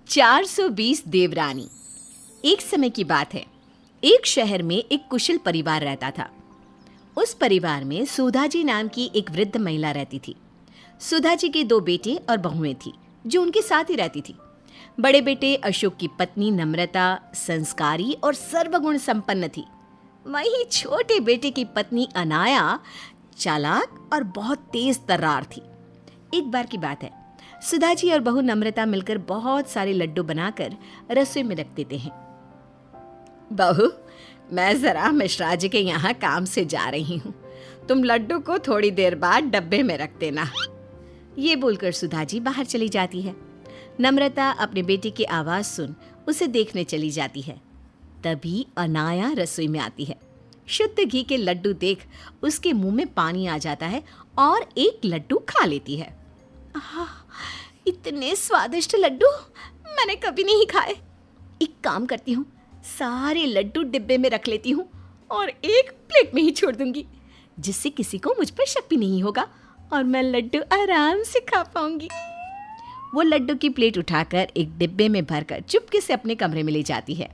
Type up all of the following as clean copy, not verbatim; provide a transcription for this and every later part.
420 देवरानी। एक समय की बात है, एक शहर में एक कुशल परिवार रहता था। उस परिवार में सुधा जी नाम की एक वृद्ध महिला रहती थी। सुधा जी के 2 बेटे और बहुएं थी जो उनके साथ ही रहती थी। बड़े बेटे अशोक की पत्नी नम्रता संस्कारी और सर्वगुण संपन्न थी। वहीं छोटे बेटे की पत्नी अनाया चालाक और बहुत तेज तर्रार थी। एक बार की बात है, सुधा जी और बहू नम्रता मिलकर बहुत सारे लड्डू बनाकर रसोई में रख देते हैं। बहू, मैं जरा मिश्रा जी के यहाँ काम से जा रही हूँ, तुम लड्डू को थोड़ी देर बाद डब्बे में रख देना। ये बोलकर सुधा जी बाहर चली जाती है। नम्रता अपने बेटे की आवाज सुन उसे देखने चली जाती है। तभी अनाया रसोई में आती है। शुद्ध घी के लड्डू देख उसके मुंह में पानी आ जाता है और एक लड्डू खा लेती है। इतने स्वादिष्ट लड्डू मैंने कभी नहीं खाए। एक काम करती हूँ, सारे लड्डू डिब्बे में रख लेती हूँ और एक प्लेट में ही छोड़ दूंगी, जिससे किसी को मुझ पर शक भी नहीं होगा और मैं लड्डू आराम से खा पाऊंगी। वो लड्डू की प्लेट उठाकर एक डिब्बे में भरकर चुपके से अपने कमरे में ले जाती है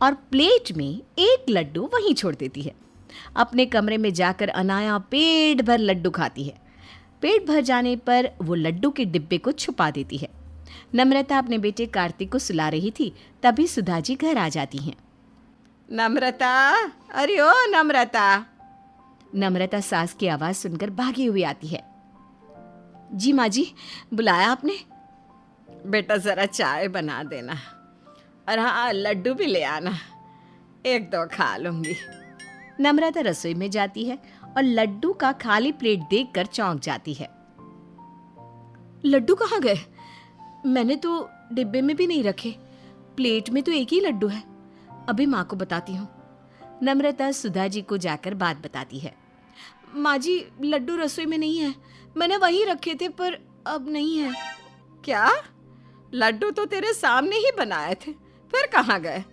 और प्लेट में एक लड्डू वहीं छोड़ देती है। अपने कमरे में जाकर अनाया पेट भर लड्डू खाती है। पेट भर जाने पर वो लड्डू के डिब्बे को छुपा देती है। नम्रता अपने बेटे कार्तिक को सुला रही थी, तभी सुधा जी घर आ जाती हैं। नम्रता, अरे ओ नम्रता। नम्रता सास की आवाज़ सुनकर भागी हुई आती है। जी माँ जी, बुलाया आपने? बेटा ज़रा चाय बना देना और हाँ, लड्डू भी ले आना, 1-2 खा लूँगी। नम्रता रसोई में जाती है और लड्डू का खाली प्लेट देखकर चौंक जाती है। लड्डू कहाँ गए? मैंने तो डिब्बे में भी नहीं रखे। प्लेट में तो एक ही लड्डू है। अभी माँ को बताती हूँ। नम्रता सुधा जी को जाकर बात बताती है। माँ जी, लड्डू रसोई में नहीं है, मैंने वहीं रखे थे पर अब नहीं है। क्या? लड्डू तो तेरे सामने ही बनाए थे, फिर कहाँ गए?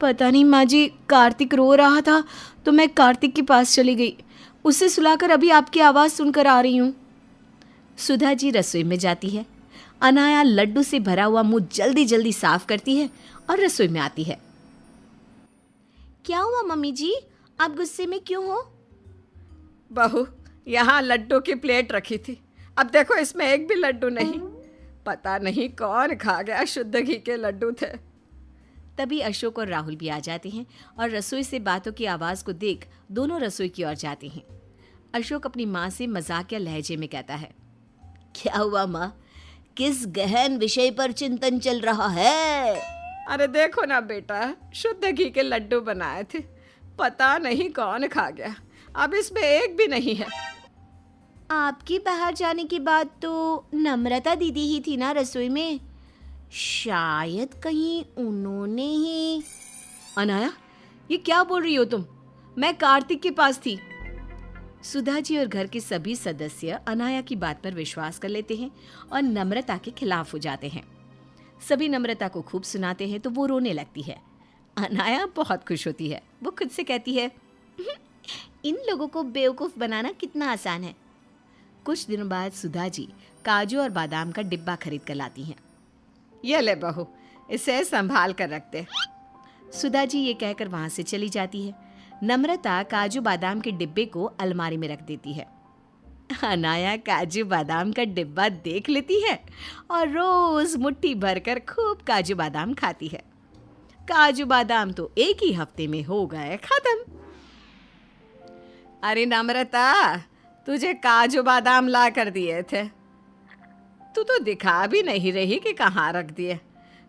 पता नहीं माँ जी, कार्तिक रो रहा था तो मैं कार्तिक के पास चली गई। उसे सुलाकर अभी आपकी आवाज़ सुनकर आ रही हूँ। सुधा जी रसोई में जाती है। अनाया लड्डू से भरा हुआ मुंह जल्दी जल्दी साफ करती है और रसोई में आती है। क्या हुआ मम्मी जी, आप गुस्से में क्यों हो? बहू, यहाँ लड्डू की प्लेट रखी थी, अब देखो इसमें एक भी लड्डू नहीं। पता नहीं कौन खा गया, शुद्ध घी के लड्डू थे। तभी अशोक और राहुल भी आ जाते हैं और रसोई से बातों की आवाज़ को देख दोनों रसोई की ओर जाते हैं। अशोक अपनी माँ से मजाकिया लहजे में कहता है, क्या हुआ माँ, किस गहन विषय पर चिंतन चल रहा है? अरे देखो ना बेटा, शुद्ध घी के लड्डू बनाए थे, पता नहीं कौन खा गया, अब इसमें एक भी नहीं है। आपकी बाहर जाने के बाद तो नम्रता दीदी ही थी ना रसोई में, शायद कहीं उन्होंने ही। अनाया, ये क्या बोल रही हो तुम? मैं कार्तिक के पास थी। सुधा जी और घर के सभी सदस्य अनाया की बात पर विश्वास कर लेते हैं और नम्रता के खिलाफ हो जाते हैं। सभी नम्रता को खूब सुनाते हैं तो वो रोने लगती है। अनाया बहुत खुश होती है। वो खुद से कहती है, इन लोगों को बेवकूफ़ बनाना कितना आसान है। कुछ दिनों बाद सुधा जी काजू और बादाम का डिब्बा खरीद कर लाती हैं। ये ले बहू, इसे संभाल कर रख दे। सुधा जी ये कहकर वहाँ से चली जाती है। नम्रता काजू बादाम के डिब्बे को अलमारी में रख देती है। अनाया काजू बादाम का डिब्बा देख लेती है और रोज मुट्ठी भरकर खूब काजू बादाम खाती है। काजू बादाम तो एक ही हफ्ते में हो गए खत्म। अरे नम्रता, तुझे काजू बादाम ला कर दिए थे, तू तो दिखा भी नहीं रही कि कहाँ रख दिए।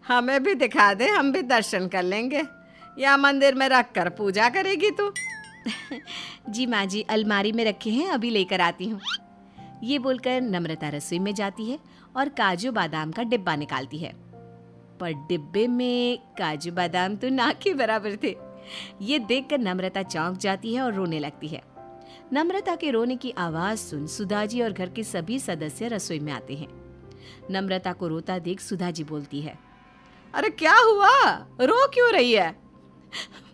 हमें भी दिखा दे, हम भी दर्शन कर लेंगे, या मंदिर में रख कर पूजा करेगी तू? जी माँ जी, अलमारी में रखे हैं, अभी लेकर आती हूँ। ये बोलकर नम्रता रसोई में जाती है और काजू बादाम का डिब्बा निकालती है, पर डिब्बे में काजू बादाम तो ना के बराबर थे। ये देखकर नम्रता चौंक जाती है और रोने लगती है। नम्रता के रोने की आवाज़ सुन सुधा जी और घर के सभी सदस्य रसोई में आते हैं। नम्रता को रोता देख सुधा जी बोलती है, अरे क्या हुआ, रो क्यों रही है?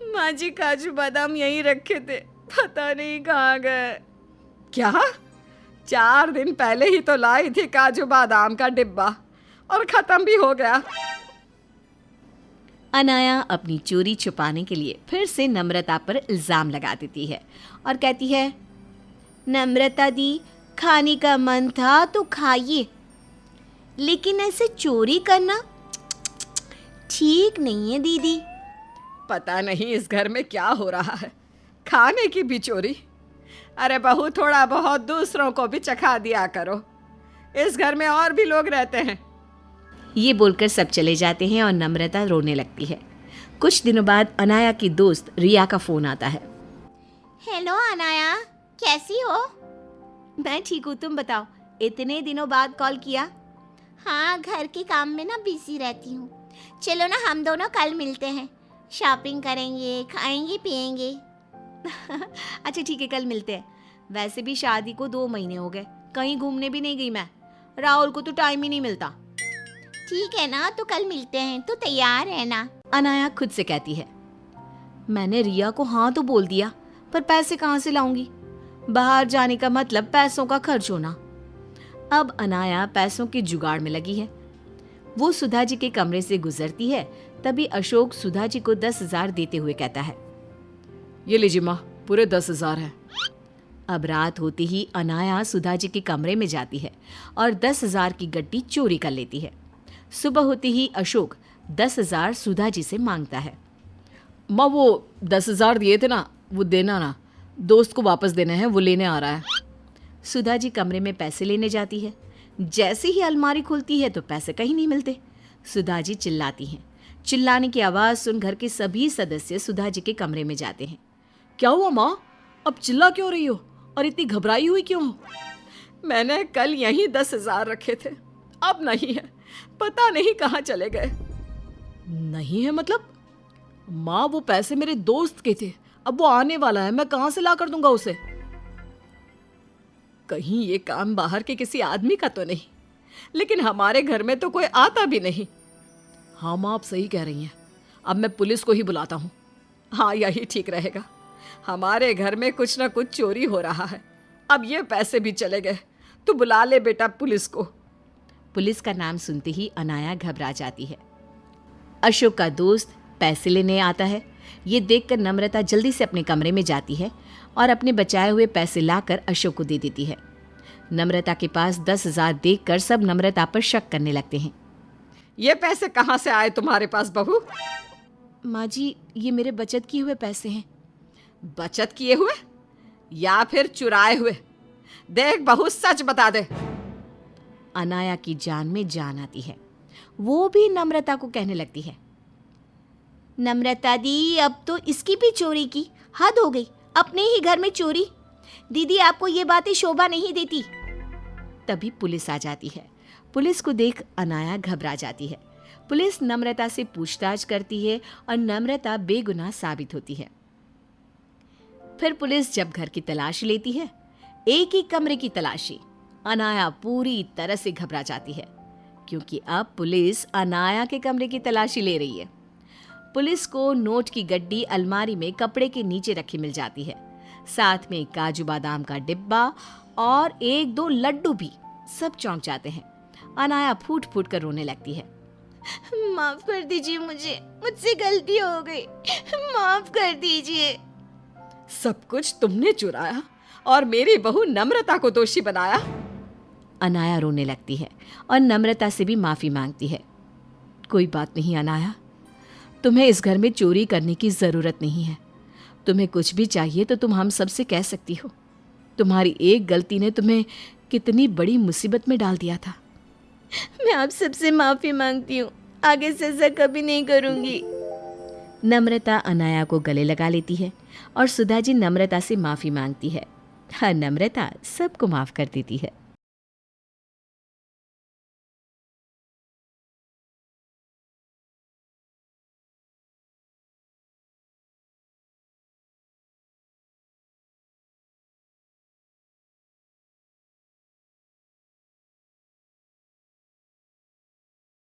माँ जी, काजू बादाम यहीं रखे थे, पता नहीं कहाँ गए। क्या? 4 दिन पहले ही तो लाई थी काजू बादाम का डिब्बा, और खत्म भी हो गया। अनाया अपनी चोरी छुपाने के लिए फिर से नम्रता पर इल्ज़ाम लगा देती है और कहती है, नम्रता दी, खाने का मन था तो खाइए, लेकिन ऐसे चोरी करना ठीक नहीं है दीदी। पता नहीं इस घर में क्या हो रहा है, खाने की भी चोरी। अरे बहू, थोड़ा बहुत दूसरों को भी चखा दिया करो, इस घर में और भी लोग रहते हैं। ये बोलकर सब चले जाते हैं और नम्रता रोने लगती है। कुछ दिनों बाद अनाया की दोस्त रिया का फ़ोन आता है। हेलो अनाया, कैसी हो? मैं ठीक हूँ, तुम बताओ, इतने दिनों बाद कॉल किया। हाँ, घर के काम में ना बिजी रहती हूँ। चलो ना, हम दोनों कल मिलते हैं, शॉपिंग करेंगे, खाएंगे पिएंगे। अच्छा ठीक है, कल मिलते हैं। वैसे भी शादी को 2 महीने हो गए, कहीं घूमने भी नहीं गई मैं। राहुल को तो टाइम ही नहीं मिलता। ठीक है ना, तो कल मिलते हैं, तो तैयार है ना? अनाया खुद से कहती है, मैंने रिया को हाँ तो बोल दिया, पर पैसे कहाँ से लाऊंगी? बाहर जाने का मतलब पैसों का खर्च होना। अब अनाया पैसों के जुगाड़ में लगी है। वो सुधा जी के कमरे से गुजरती है, तभी अशोक सुधा जी को 10,000 देते हुए कहता है, ये लीजिए माँ, पूरे 10,000 है। अब रात होते ही अनाया सुधा जी के कमरे में जाती है और 10,000 की गड्डी चोरी कर लेती है। सुबह होते ही अशोक 10,000 सुधा जी से मांगता है। माँ, वो 10,000 दिए थे ना, वो देना ना, दोस्त को वापस देने हैं, वो लेने आ रहा है। सुधा जी कमरे में पैसे लेने जाती है। जैसे ही अलमारी खुलती है तो पैसे कहीं नहीं मिलते। सुधा जी चिल्लाती हैं। चिल्लाने की आवाज़ सुन घर के सभी सदस्य सुधा जी के कमरे में जाते हैं। क्या हुआ माँ, अब चिल्ला क्यों रही हो और इतनी घबराई हुई क्यों हो? मैंने कल यहीं 10,000 रखे थे, अब नहीं है, पता नहीं कहाँ चले गए। नहीं है मतलब? माँ, वो पैसे मेरे दोस्त के थे, अब वो आने वाला है, मैं कहाँ से ला कर दूंगा उसे? कहीं ये काम बाहर के किसी आदमी का तो नहीं, लेकिन हमारे घर में तो कोई आता भी नहीं। हाँ माँ, आप सही कह रही हैं, अब मैं पुलिस को ही बुलाता हूँ। हाँ, यही ठीक रहेगा, हमारे घर में कुछ ना कुछ चोरी हो रहा है। अब ये पैसे भी चले गए, तो बुला ले बेटा पुलिस को। पुलिस का नाम सुनते ही अनाया घबरा जाती है। अशोक का दोस्त पैसे लेने आता है। ये देखकर नम्रता जल्दी से अपने कमरे में जाती है और अपने बचाए हुए पैसे लाकर अशोक को दे देती है। नम्रता के पास 10,000 देखकर सब नम्रता पर शक करने लगते हैं। ये पैसे कहाँ से आए तुम्हारे पास बहू? माँ जी, ये मेरे बचत किए हुए पैसे हैं। बचत किए हुए या फिर चुराए हुए? देख बहू, सच बता दे। अनाया की जान में जान आती है। वो भी नम्रता को कहने लगती है, नम्रता दी, अब तो इसकी भी चोरी की हद हो गई, अपने ही घर में चोरी। दीदी, आपको ये बातें शोभा नहीं देती। तभी पुलिस आ जाती है। पुलिस को देख अनाया घबरा जाती है। पुलिस नम्रता से पूछताछ करती है और नम्रता बेगुनाह साबित होती है। फिर पुलिस जब घर की तलाशी लेती है, एक ही कमरे की तलाशी, अनाया पूरी तरह से घबरा जाती है, क्योंकि अब पुलिस अनाया के कमरे की तलाशी ले रही है। पुलिस को नोट की गड्डी अलमारी में कपड़े के नीचे रखी मिल जाती है, साथ में काजू बादाम का डिब्बा और 1-2 लड्डू भी। सब चौंक जाते हैं। अनाया फूट फूट कर रोने लगती है। माफ कर दीजिए, मुझसे गलती हो गई, माफ कर दीजिए। सब कुछ तुमने चुराया और मेरी बहू नम्रता को दोषी बनाया। अनाया रोने लगती है और नम्रता से भी माफी मांगती है। कोई बात नहीं अनाया, तुम्हें इस घर में चोरी करने की जरूरत नहीं है। तुम्हें कुछ भी चाहिए तो तुम हम सबसे कह सकती हो। तुम्हारी एक गलती ने तुम्हें कितनी बड़ी मुसीबत में डाल दिया था। मैं आप सबसे माफी मांगती हूँ, आगे से ऐसा कभी नहीं करूँगी। नम्रता अनाया को गले लगा लेती है और सुधा जी नम्रता से माफी मांगती है। हाँ, नम्रता सबको माफ कर देती है।